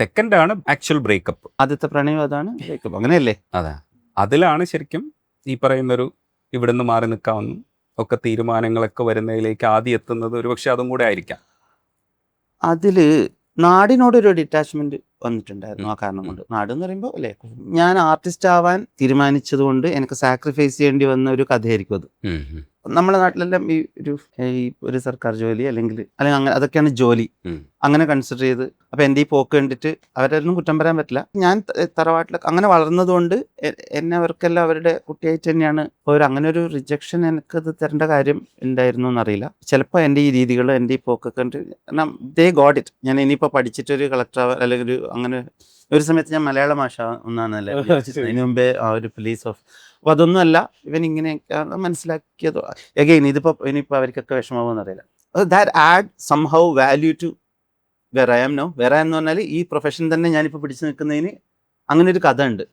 സെക്കൻഡാണ് actual breakup. ആദ്യത്തെ പ്രണയം അതാണ്, ബ്രേക്കപ്പ് അങ്ങനെയല്ലേ? അതെ, അതിലാണ് ശരിക്കും ഈ പറയുന്നൊരു ഇവിടുന്ന് മാറി നിൽക്കാവുന്ന ഒക്കെ തീരുമാനങ്ങളൊക്കെ വരുന്നതിലേക്ക് ആദ്യം എത്തുന്നത്. ഒരുപക്ഷെ അതും കൂടെ ആയിരിക്കാം. അതില് നാടിനോടൊരു ഡിറ്റാച്ച്മെന്റ് വന്നിട്ടുണ്ടായിരുന്നു ആ കാരണം കൊണ്ട്. നാട് എന്ന് പറയുമ്പോൾ അല്ലേ, ഞാൻ ആർട്ടിസ്റ്റ് ആവാൻ തീരുമാനിച്ചത് കൊണ്ട് എനിക്ക് സാക്രിഫൈസ് ചെയ്യേണ്ടി വന്ന ഒരു കഥയായിരിക്കും അത്. നമ്മുടെ നാട്ടിലെല്ലാം ഒരു സർക്കാർ ജോലി അല്ലെങ്കിൽ അങ്ങനെ അതൊക്കെയാണ് ജോലി, അങ്ങനെ കൺസിഡർ ചെയ്ത്. അപ്പൊ എൻ്റെ ഈ പോക്ക് കണ്ടിട്ട് അവരൊന്നും കുറ്റം പറയാൻ പറ്റില്ല. ഞാൻ തറവാട്ടിലൊക്കെ അങ്ങനെ വളർന്നതുകൊണ്ട് എന്നെ അവർക്കെല്ലാം അവരുടെ കുട്ടിയായിട്ട് തന്നെയാണ്. അങ്ങനെ ഒരു റിജക്ഷൻ എനിക്കത് തരേണ്ട കാര്യം ഉണ്ടായിരുന്നു എന്നറിയില്ല. ചിലപ്പോൾ എൻ്റെ ഈ രീതികൾ, എൻ്റെ ഈ പോക്കൊക്കെ കണ്ടിട്ട് ദേ ഗോട്ട് ഇറ്റ്. ഞാൻ ഇനിയിപ്പോൾ പഠിച്ചിട്ടൊരു കളക്ടർ അല്ലെങ്കിൽ അങ്ങനെ ഒരു സമയത്ത് ഞാൻ മലയാള ഭാഷ ഒന്നാണല്ലേ അതിന് മുമ്പേ ആ ഒരു പോലീസ് ഓഫ്. അപ്പോൾ അതൊന്നും അല്ല, ഇവൻ ഇങ്ങനെ മനസ്സിലാക്കിയതോ അഗെയിൻ ഇനിയിപ്പോൾ അവർക്കൊക്കെ വിഷമമാകുമെന്ന് അറിയില്ല. That add somehow value to where I am now. വേറെ എന്ന് പറഞ്ഞാൽ ഈ പ്രൊഫഷൻ തന്നെ ഞാനിപ്പോൾ പിടിച്ചു നിൽക്കുന്നതിന് അങ്ങനെ ഒരു കഥ ഉണ്ട്.